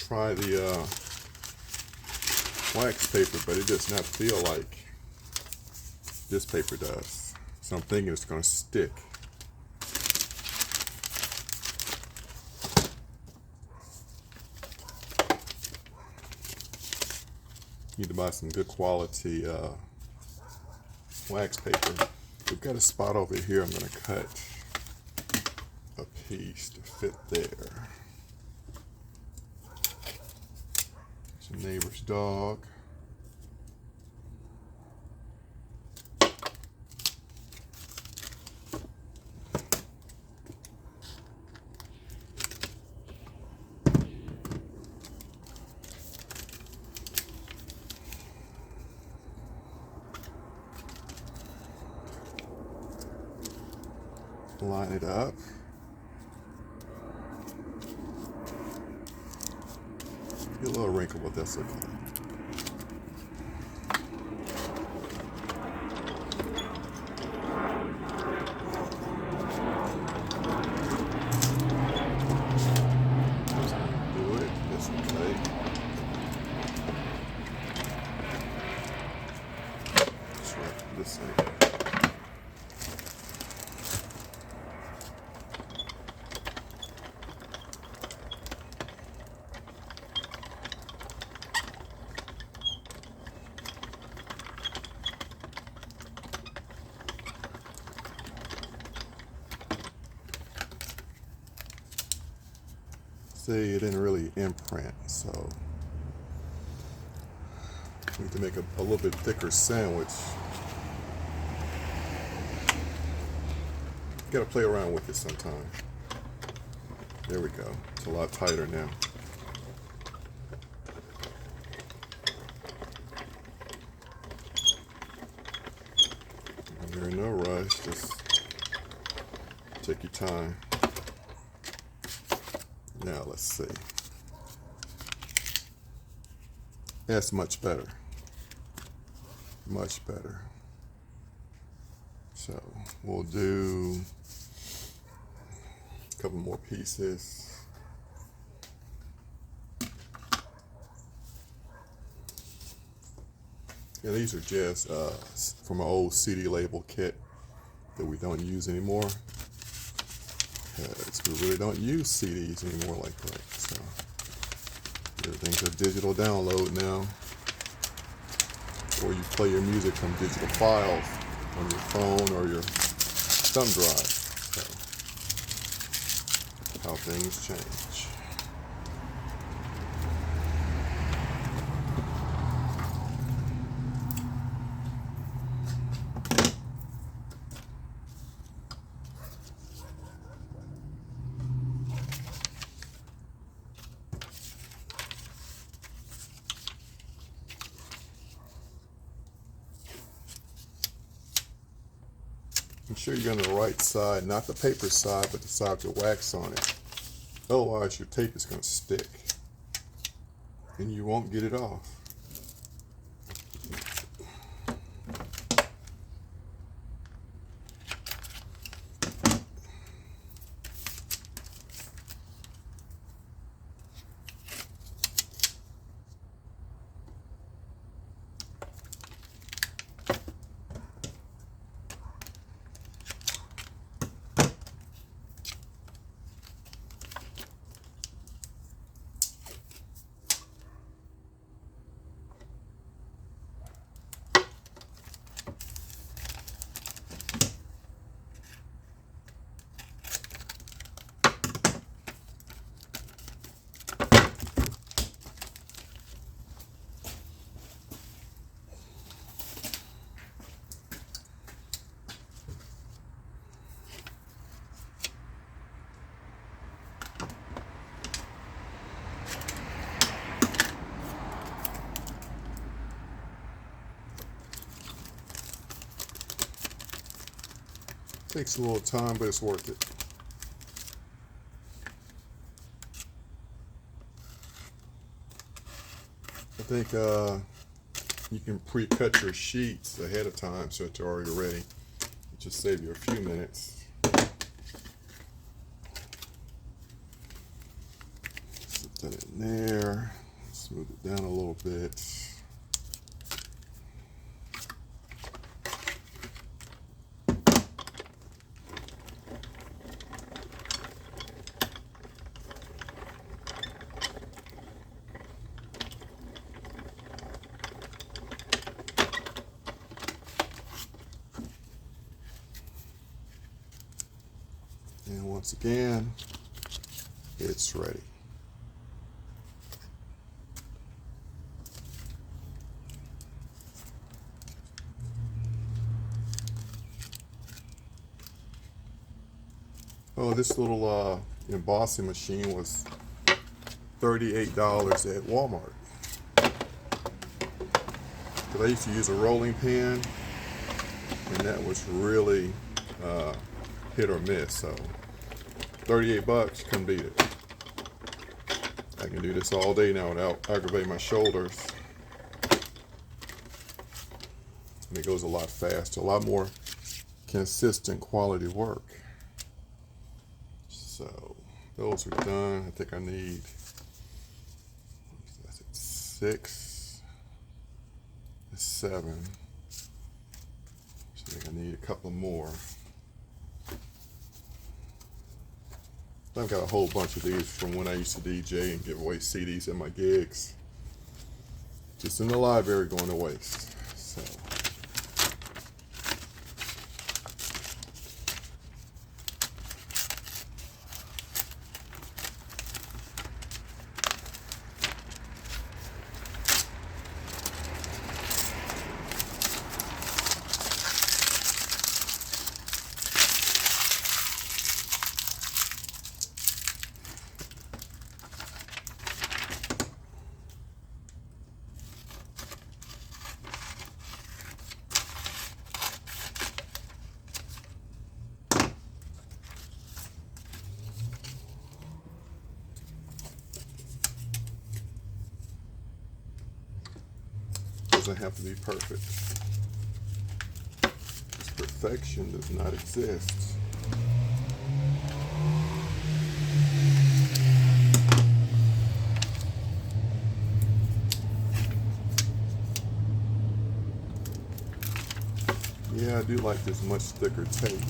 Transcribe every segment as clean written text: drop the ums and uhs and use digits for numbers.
try the wax paper, but it does not feel like this paper does. So I'm thinking it's going to stick. Need to buy some good quality wax paper. We've got a spot over here. I'm going to cut a piece to fit there. It's a neighbor's dog. Line it up. Get a little wrinkle, but that's okay. Do it. That's okay. Let's try this thing. See, it didn't really imprint, so we need to make a little bit thicker sandwich. Got to play around with it sometime. There we go. It's a lot tighter now. You're in no rush. Just take your time. Now let's see. That's much better. Much better. So we'll do a couple more pieces. Yeah, these are just from an old CD label kit that we don't use anymore. Because we really don't use CDs anymore like that. So everything's a digital download now. Or you play your music from digital files on your phone or your thumb drive. So how things change. Make sure you're on the right side, not the paper side, but the side with the wax on it. Otherwise, your tape is going to stick, and you won't get it off. Takes a little time, but it's worth it. I think you can pre-cut your sheets ahead of time so that they're already ready. Just save you a few minutes. So Put that in there. Smooth it down a little bit. And once again, it's ready. Oh, this little embossing machine was $38 at Walmart. Because I used to use a rolling pin, and that was really hit or miss. So 38 bucks, couldn't beat it. I can do this all day now without aggravating my shoulders. And it goes a lot faster, a lot more consistent quality work. So those are done. I think I need 6, 7. So I think I need a couple more. I've got a whole bunch of these from when I used to DJ and give away CDs at my gigs. Just in the library going to waste. So. Doesn't have to be perfect. Perfection does not exist. Yeah, I do like this much thicker tape.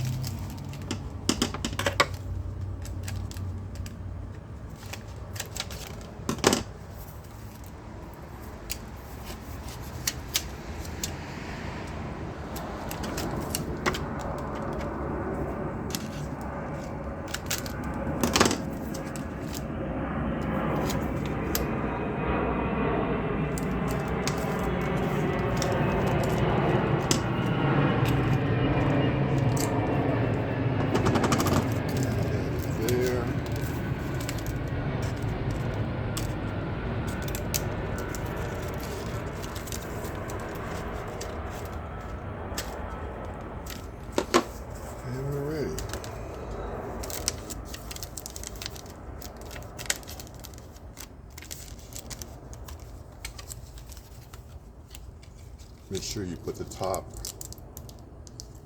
Make sure you put the top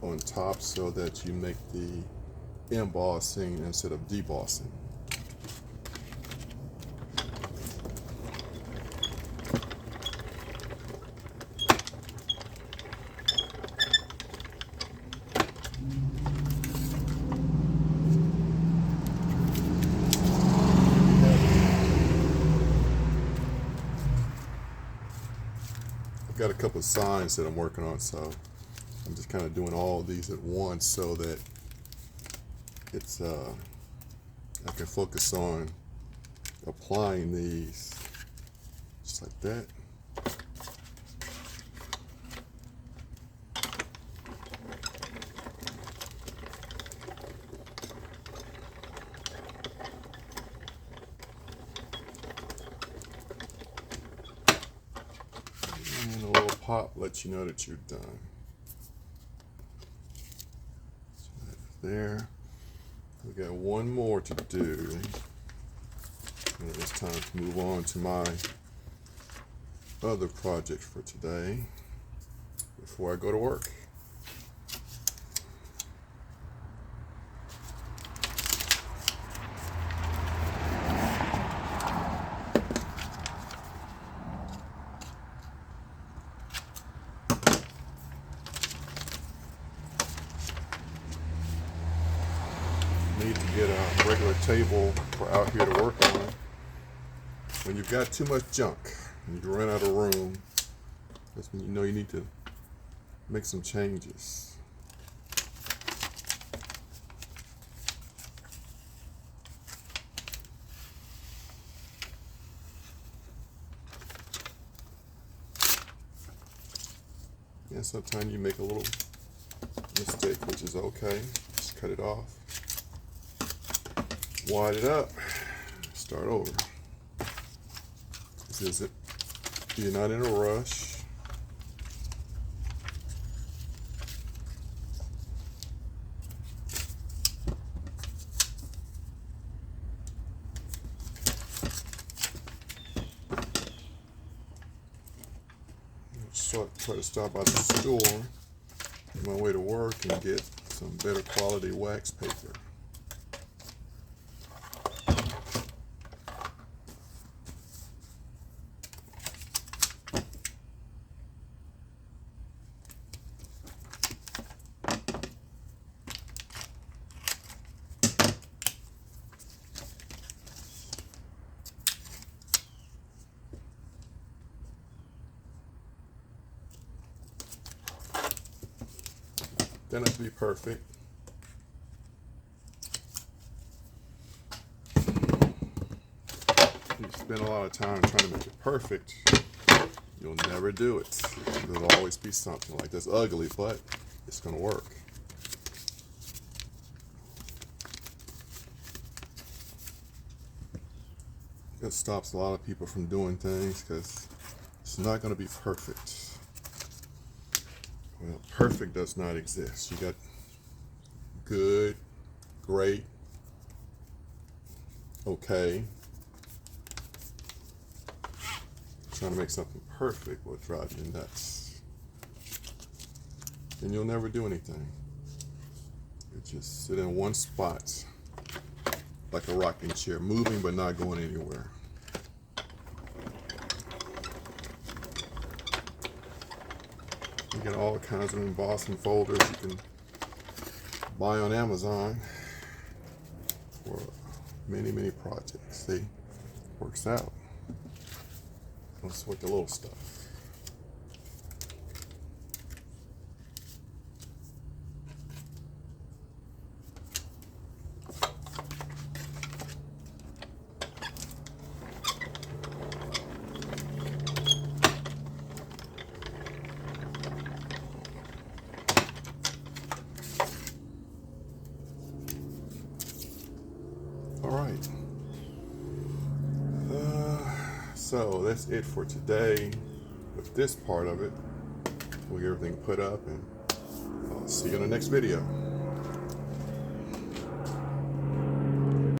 on top so that you make the embossing instead of debossing. Got a couple of signs that I'm working on, so I'm just kind of doing all of these at once so that it's I can focus on applying these just like that. Pop lets you know that you're done. So that's there. We got one more to do. And it's time to move on to my other project for today before I go to work. good regular table for out here to work on. When you've got too much junk and you run out of room, that's when you know you need to make some changes. And sometimes you make a little mistake, which is okay. Just cut it off. Wide it up. Start over. This is it. You're not in a rush. Try to stop by the store on my way to work and get some better quality wax paper. Then it'll be perfect. If you spend a lot of time trying to make it perfect, you'll never do it. There'll always be something like this ugly, but it's going to work. It stops a lot of people from doing things because it's not going to be perfect. Well, perfect does not exist. You got good, great, okay. Trying to make something perfect will drive you nuts. And you'll never do anything. You just sit in one spot like a rocking chair, moving but not going anywhere. You get all kinds of embossing folders you can buy on Amazon for many, many projects. See, works out. Don't sweat the little stuff. All right. So that's it for today with this part of it. We'll get everything put up, and I'll see you in the next video.